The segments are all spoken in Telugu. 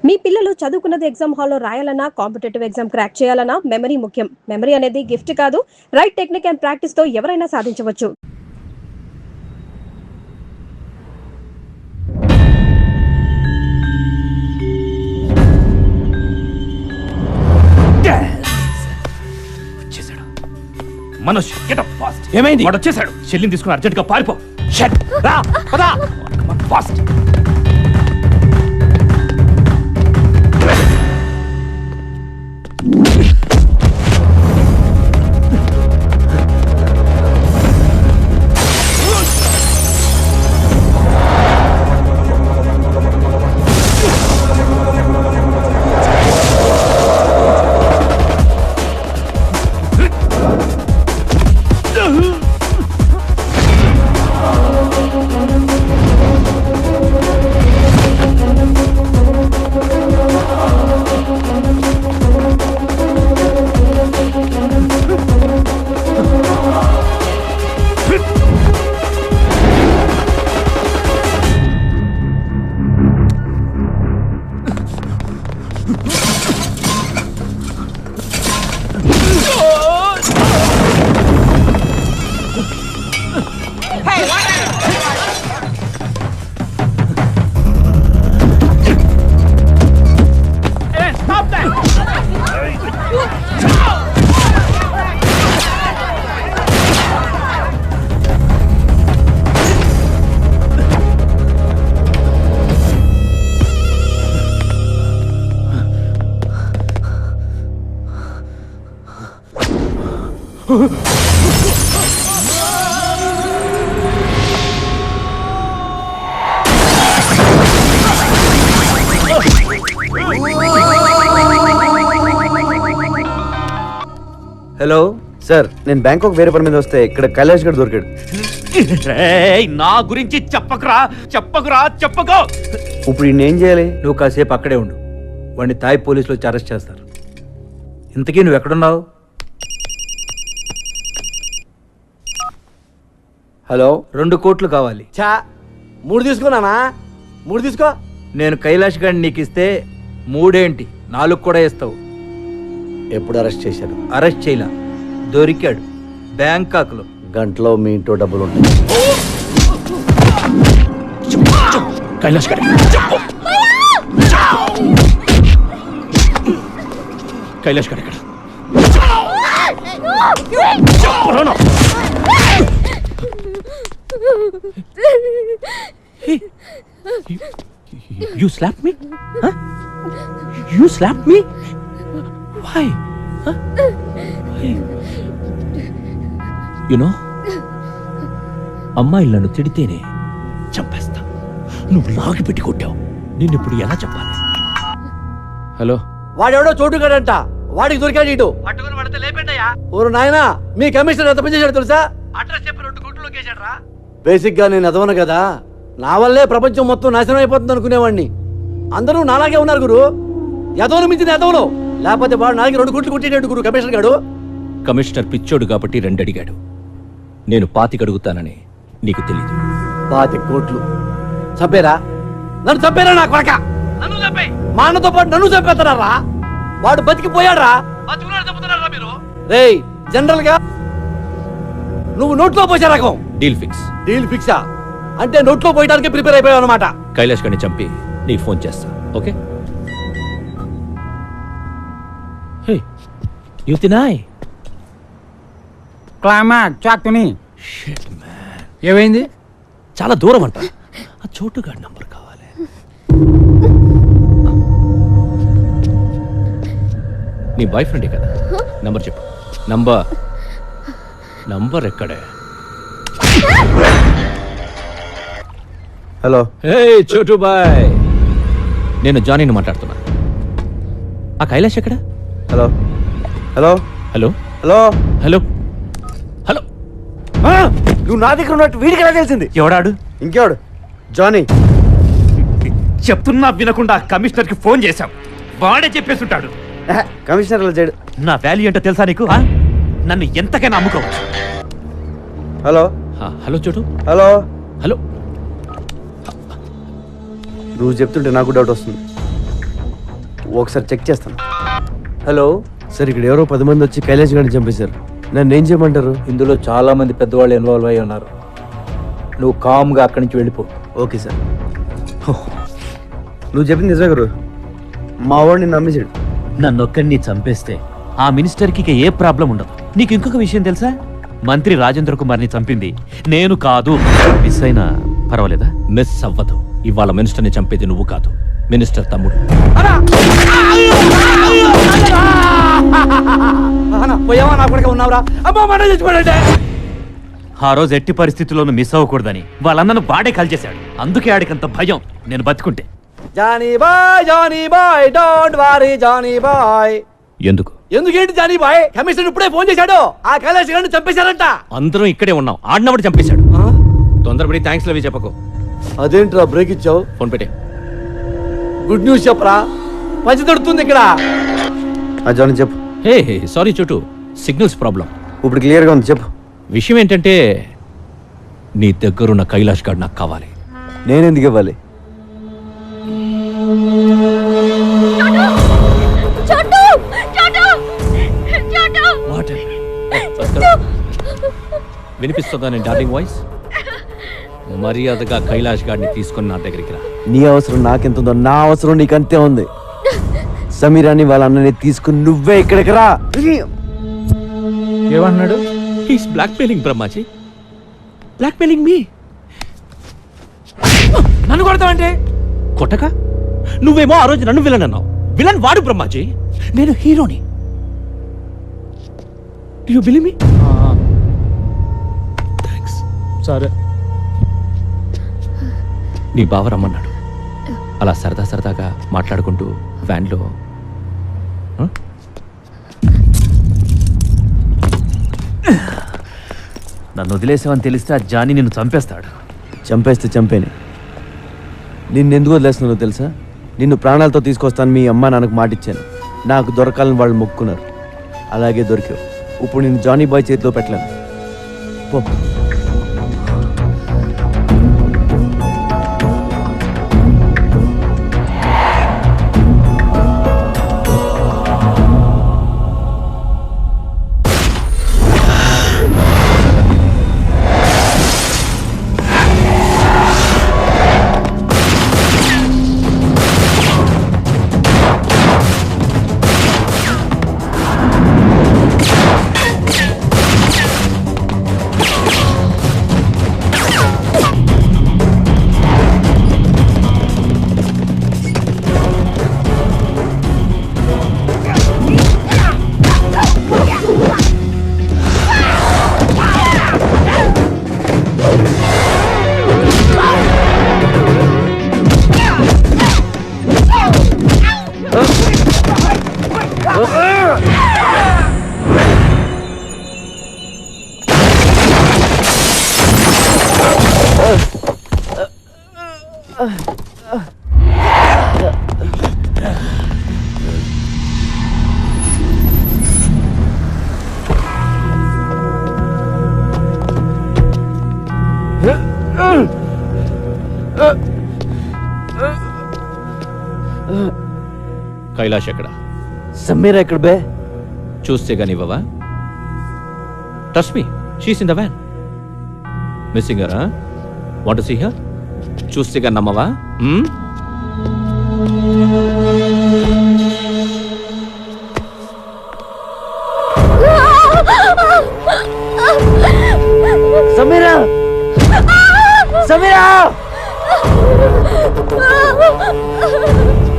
మీ పిల్లలు చదువుకున్నది ఎగ్జామ్ హాల్లో రాయాలన్నా కాంపిటేటివ్ ఎగ్జామ్ క్రాక్ చేయాలన్నా మెమరీ ముఖ్యం. మెమరీ అనేది గిఫ్ట్ కాదు, రైట్ టెక్నిక్ అండ్ ప్రాక్టీస్ తో ఎవరైనా సాధించవచ్చు. Manoj get up fast. ఏమైంది? వాడు వచ్చేసాడు. చెల్లిని తీసుకుని అర్జెంట్ గా పారిపో. షట్ రా పద ఫాస్ట్. హలో సార్, నేను బ్యాంకాక్ వేరే పని మీద వస్తే ఇక్కడ కైలాష్ గడ్ దొరికాడు. నా గురించి చెప్పకురా చెప్పకో. ఇప్పుడు ఏం చేయాలి? నువ్వు కాసేపు అక్కడే ఉండు. వాడిని తాయ్ పోలీసులు వచ్చి అరెస్ట్ చేస్తారు. ఇంతకీ నువ్వు ఎక్కడున్నావు? హలో, 2 కోట్లు కావాలి. చా 3 తీసుకున్నానా? 3 తీసుకో. నేను కైలాష్ గడ్ నీకు ఇస్తే 3 ఏంటి 4 కూడా ఇస్తావు. ఎప్పుడు అరెస్ట్ చేశారు? అరెస్ట్ చేయలా, దొరికాడు బ్యాంకాక్ లో. గంటలో మీ ఇంట్లో డబ్బులు ఉంటాయి. కైలాష్ గడ్ కైలాష్ గడ్ ఎక్కడ? You slapped me? Huh? You slapped me? Why? Huh? Why? You know, అమ్మాయిలు నన్ను తిడితేనే చంపేస్తా. నువ్వు లాగి పెట్టి కొట్టావు. నిన్నిప్పుడు ఎలా చెప్పాలి? హలో, వాడెవడో చోటుగాడంట, వాడికి దొరికాడు ఇటు. పట్టుకుని పడితే లేపేంటయ్యా. ఓరు నాయనా, మీ కమిషనర్ ఎంత పని చేశాడు తెలుసా? అడ్రస్ చెప్పి 2 కోట్లు కేసాడు రా. బేసిక్ గా నేను ఎదవను కదా, నా వల్లే ప్రపంచం మొత్తం నాశనం అయిపోతుంది అనుకునేవాడిని. అందరూ నాలాగే ఉన్నారు గురు. ఎదవను మించిన ఎదవను. లేకపోతే వాడు నాలుగు 2 కోట్లు కొట్టేటాడు గురు కమిషనర్ గాడు. కమిషనర్ పిచ్చోడు కాబట్టి 2 అడిగాడు. నేను 25 అడుగుతానని నీకు తెలీదు. 25 కోట్లు చంపేరా? నన్ను చంపేరా నా కొడక? నన్ను చంపే, మా అన్నతో పాటు నన్ను చంపేస్తారా? వాడు బతికిపోయాడ్రా. రేయ్, జనరల్ గా నువ్వు నోట్లో పోసే రకం. Deal fix. డీల్ ఫిక్సా అంటే నోట్లో పోయడానికి ప్రిపేర్ అయిపోయావు అనమాట. కైలాష్ గడ్ని చంపి నీకు ఫోన్ చేస్తా. ఓకే? హే యుతినాయ్ క్లైమాక్స్ చాక్తుని. షిట్ మ్యాన్, ఏమైంది? చాలా దూరం అంట. ఆ చోటుగాడి నంబర్ కావాలి. నీ బాయ్ ఫ్రెండే కదా? నంబర్ చెప్పు. నంబర్ ఎక్కడే? హలో. హే చోటు బాయ్, నేను జానీని మాట్లాడుతున్నా. ఆ కైలాష్ ఎక్కడ? Hello hello hello hello hello hello. నువ్వు నా దగ్గర ఉన్నట్టు వీడికి ఎలా తెలిసింది? ఎవడాడు? ఇంకెవడు? జానీ. చెప్తున్నా వినకుండా కమిషనర్ కి ఫోన్ చేశాం. వాడే చెప్పేస్తుంటాడు. కమిషనర్ అలా చేయడు. నా వాల్యూ ఏంటో తెలుసా నీకు? నన్ను ఎంతకైనా అమ్ముకోవచ్చు. హలో హలో చోటు. Hello hello. నువ్వు చెప్తుంటే నాకు డౌట్ వస్తుంది. ఒకసారి చెక్ చేస్తాను. హలో సార్, ఇక్కడ ఎవరో 10 మంది వచ్చి కైలాష్ గారిని చంపేశారు. నన్ను ఏం చేయమంటారు? ఇందులో చాలా మంది పెద్దవాళ్ళు ఇన్వాల్వ్ అయి ఉన్నారు. నువ్వు కామ్గా అక్కడి నుంచి వెళ్ళిపో. Okay sir. నువ్వు చెప్పింది నిజమే గురు. మా వాడిని నమ్మేశాడు. నన్నొక్కడిని చంపేస్తే ఆ మినిస్టర్కి ఇక ఏ ప్రాబ్లం ఉండదు. నీకు ఇంకొక విషయం తెలుసా? మంత్రి రాజేంద్ర కుమార్ని చంపింది నేను కాదు. మిస్ అయినా పర్వాలేదా? మిస్ అవ్వదు. ఇవాళ మినిస్టర్ని చంపేది నువ్వు కాదు, మినిస్టర్ తమ్ముడు. ఆ రోజు ఎట్టి పరిస్థితుల్లోనూ మిస్ అవ్వకూడదని వాళ్ళన్నను బాడే కాల్చేశాడు. అందుకే ఆడికంత భయం నేను బతుకుంటే. Johnny boy don't worry Johnny boy. ఎందుకు? ఎందుకేంటి జానీ బాయ్? కమిషనర్ ఇప్పుడే ఫోన్ చేశాడు. ఆ కైలాష్ గారిని చంపేశారంట. అందరం ఇక్కడే ఉన్నాం. ఆడినప్పుడు చంపేశాడు. తొందరపడి థ్యాంక్స్ లవి చెప్పకు. అదేంట్రా బ్రేక్ ఇచ్చావు? ఫోన్ పెట్టే. గుడ్ న్యూస్ చెప్పరా, మంచి దొరుకుతుంది ఇక్కడ. జానీ చెప్పు. హే సారీ చోటు, సిగ్నల్స్ ప్రాబ్లం. ఇప్పుడు క్లియర్గా ఉంది, చెప్పు. విషయం ఏంటంటే నీ దగ్గరున్న కైలాష్ గారు నాకు కావాలి. నేనెందుకు ఇవ్వాలి? వినిపిస్తుందా నేను డార్లింగ్ వాయిస్? మర్యాదగా కైలాష్ గారిని తీసుకొని నా దగ్గరికి రా. నీ అవసరం నాకెంతుందో నా అవసరం నీకంతే ఉంది. సమీరాని వాళ్ళ అన్నని తీసుకుని నువ్వే ఇక్కడికి రా. ఏమన్నాడు? He's blackmailing Brahmaji, blackmailing me. నన్ను కొడతావంటే కొట్టక? నువ్వేమో ఆ రోజు నన్ను విలన్ అన్నావు. విలన్ వాడు బ్రహ్మాజీ, నేను హీరోని. You believe me? థాంక్స్. సరే. నీ బావ రమ్మన్నాడు. అలా సరదా సరదాగా మాట్లాడుకుంటూ వ్యాన్లో. నన్ను వదిలేసావని తెలిస్తే ఆ జానీ నిన్ను చంపేస్తాడు. చంపేస్తే చంపేని. నిన్నెందుకు వదిలేస్తున్నానో తెలుసా? నిన్ను ప్రాణాలతో తీసుకొస్తాను మీ అమ్మ నాన్నకు మాటిచ్చాను. నాకు దొరకాలని వాళ్ళు మొక్కున్నారు. అలాగే దొరికావు. ఇప్పుడు నేను జానీ బాయ్ చేతిలో పెట్టలేను. పో. కైలాష్ ఎక్కడ? సమీరా ఎక్కడ బే? చూస్తే గానివ్వవా? Trust me, she's in the van. Missing her? Want to see her? చూస్తే గాని నమ్మవా? సమీరా! సమీరా!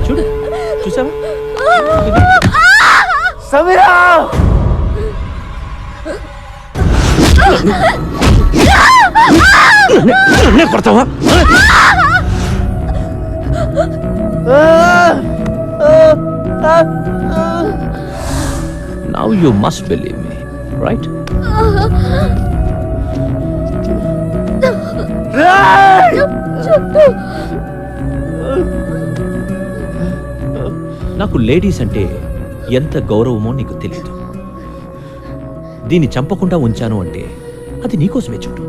చూడు, చూసావా? సమీరా! కొడతావా? Now you must believe me, right? నాకు లేడీస్ అంటే ఎంత గౌరవమో నీకు తెలియదు. దీన్ని చంపకుండా ఉంచాను అంటే అది నీకోసమే చూడు.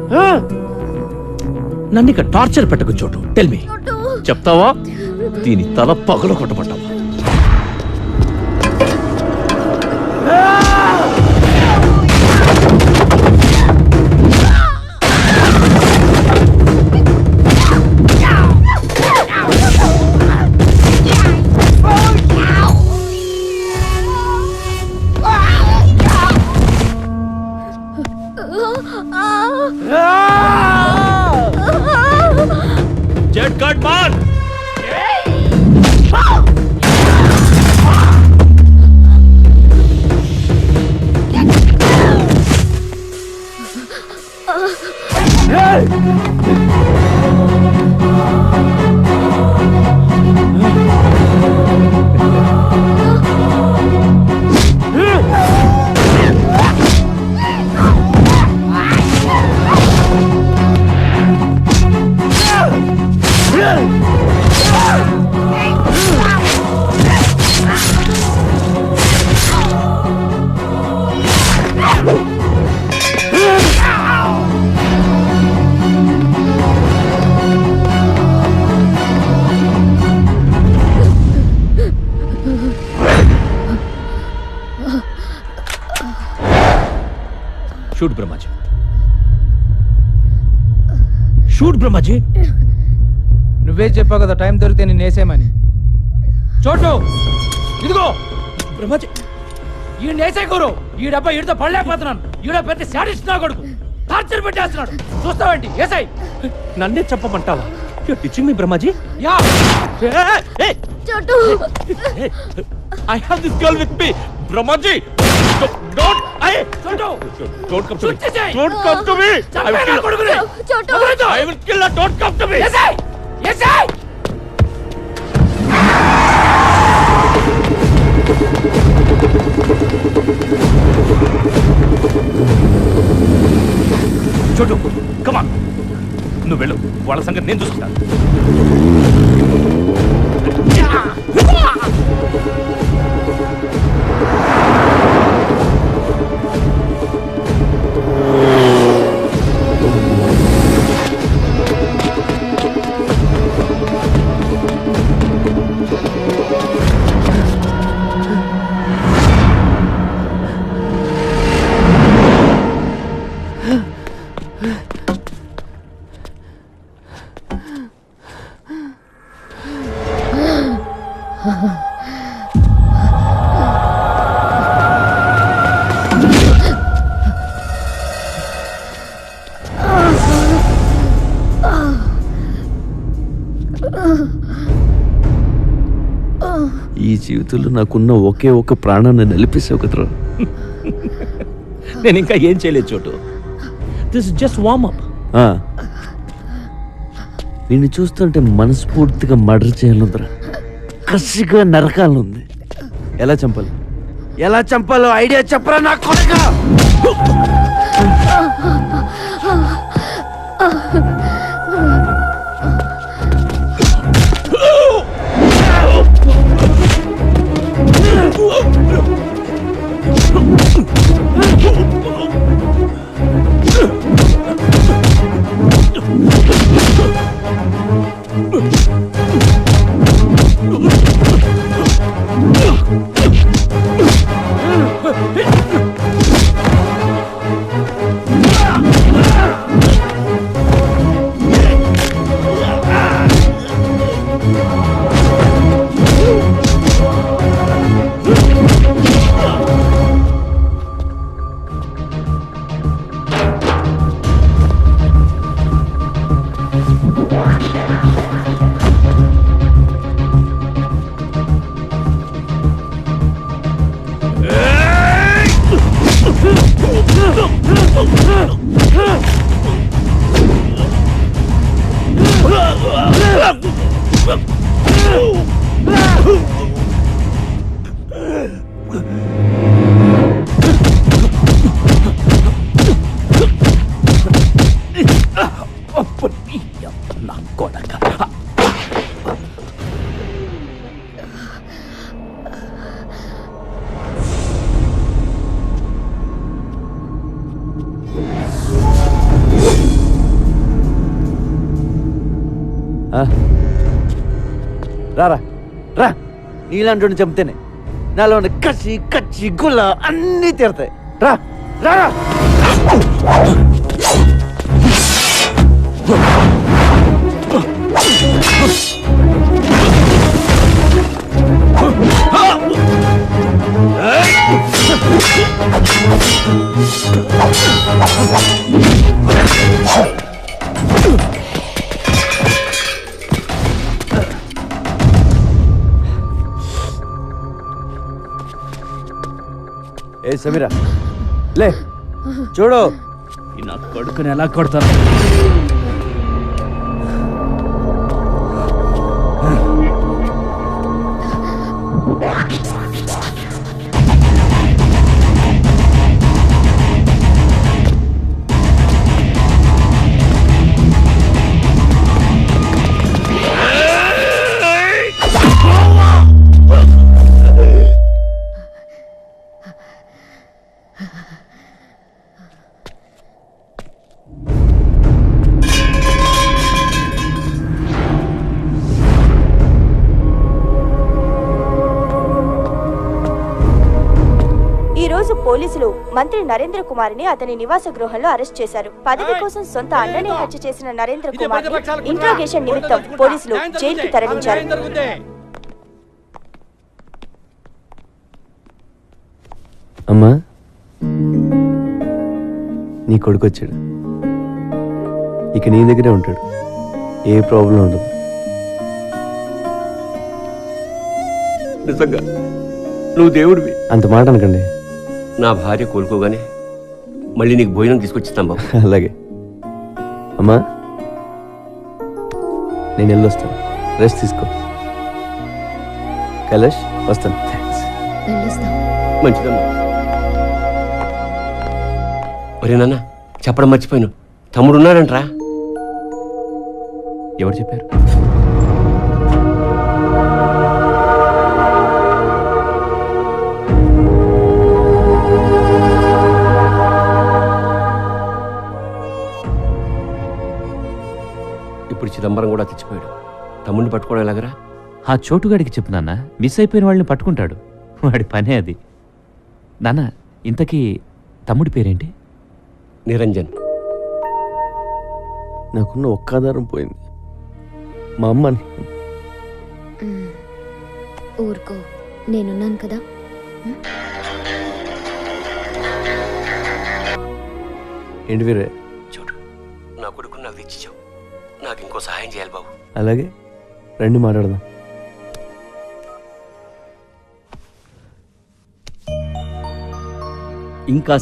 నన్ను ఇక టార్చర్ పెట్టకు చోటు. టెల్ మీ, చెప్తావా? దీని తల పగల కొట్టమంటావా? జెట్ కట్ మార్ షూట్ బ్రహ్మాజీ, షూట్ బ్రహ్మాజీ. నువ్వే చెప్పావు కదా టైం దొరికితే నేను వేసేయమని. చోటు ఇదిగో బ్రహ్మాజీ ఈ వేసే గురు ఈ డబ్బా ఈడితో పడలేకపోతున్నాను. ఈడ పెద్ద శాడిస్ట్ నా కొడుకు టార్చర్ పెట్టేస్తున్నాడు. చూస్తావేంటి ఏసై? నన్నే చెప్పమంటావా? You're teaching me, Brahmaji. Yeah చోటు I have this girl with me, Brahmaji. Don't come to me. Don't come to me. I will kill her. చోటు I will kill her. Don't come to me. ఏసై ఏసై చోటు, come on. నువ్వు వెళ్ళు, వాళ్ళ సంగతి నేను చూసుకుంటాను. ఈ జీవితంలో నాకున్న ఒకే ఒక ప్రాణాన్ని నిలిపేసావు కదరా. నేను ఇంకా ఏం చేయలేదు Chotu. This just warm up. నిన్ను చూస్తుంటే మనస్ఫూర్తిగా మర్డర్ చేయాలందరా, కసిగా నరకాలనుంది. ఎలా చంపాలో ఐడియా చెప్పరా నా కొడుకా. రారా రా, నీలాంటి చంపితేనే నాలో ఉన్న కసి కచ్చి గుల్ల అన్నీ తీరతాయి. రా రా రా. ఏ సమీరా లే చూడు. నా కొడుకుని ఎలా కొడతాను? ఈ రోజు పోలీసులు మంత్రి నరేంద్ర కుమార్ని అతని నివాస గృహంలో అరెస్ట్ చేశారు. పదవి కోసం సొంత అన్ననే హత్య చేసిన నరేంద్ర కుమార్ ఇంట్రాగేషన్ నిమిత్తం పోలీసులు జైలుకి తరలించారు. అమ్మా నీ కొడుకు వచ్చాడు. ఇక నీ దగ్గరే ఉంటాడు. ఏ ప్రాబ్లం ఉండదు. నిజంగా నువ్వు దేవుడివి. అంత మాట అనకండి. నా భార్య కోలుకోగానే మళ్ళీ నీకు భోజనం తీసుకొచ్చిస్తాం బాబు. అలాగే అమ్మా నేను వెళ్ళొస్తాను. రెస్ట్ తీసుకో. కైలాష్ వస్తాను. థ్యాంక్స్. మంచిదమ్మా. ఒరే నాన్న చెప్పడం మర్చిపోయాను, తమ్ముడు ఉన్నాడంట్రా. ఎవరు చెప్పారు? ఇప్పుడు చిదంబరం కూడా తెచ్చిపోయాడు. తమ్ముడిని పట్టుకోవడం ఎలాగరా? ఆ చోటుగాడికి చెప్పు నాన్న, మిస్ అయిపోయిన వాళ్ళని పట్టుకుంటాడు. వాడి పనే అది. నాన్న ఇంతకీ తమ్ముడి పేరేంటి? నిరంజన్. నాకున్న ఒక్క ఆధారం పోయింది. మా అమ్మ. ఊరుకో, నేనున్నాను కదా. ఏంటి వీరే? చూడు, నా కొడుకుని నాకు తెచ్చిచ్చావు. నాకు ఇంకో సహాయం చేయాలి బాబు. అలాగే రండి మాట్లాడదాం. ఇంకా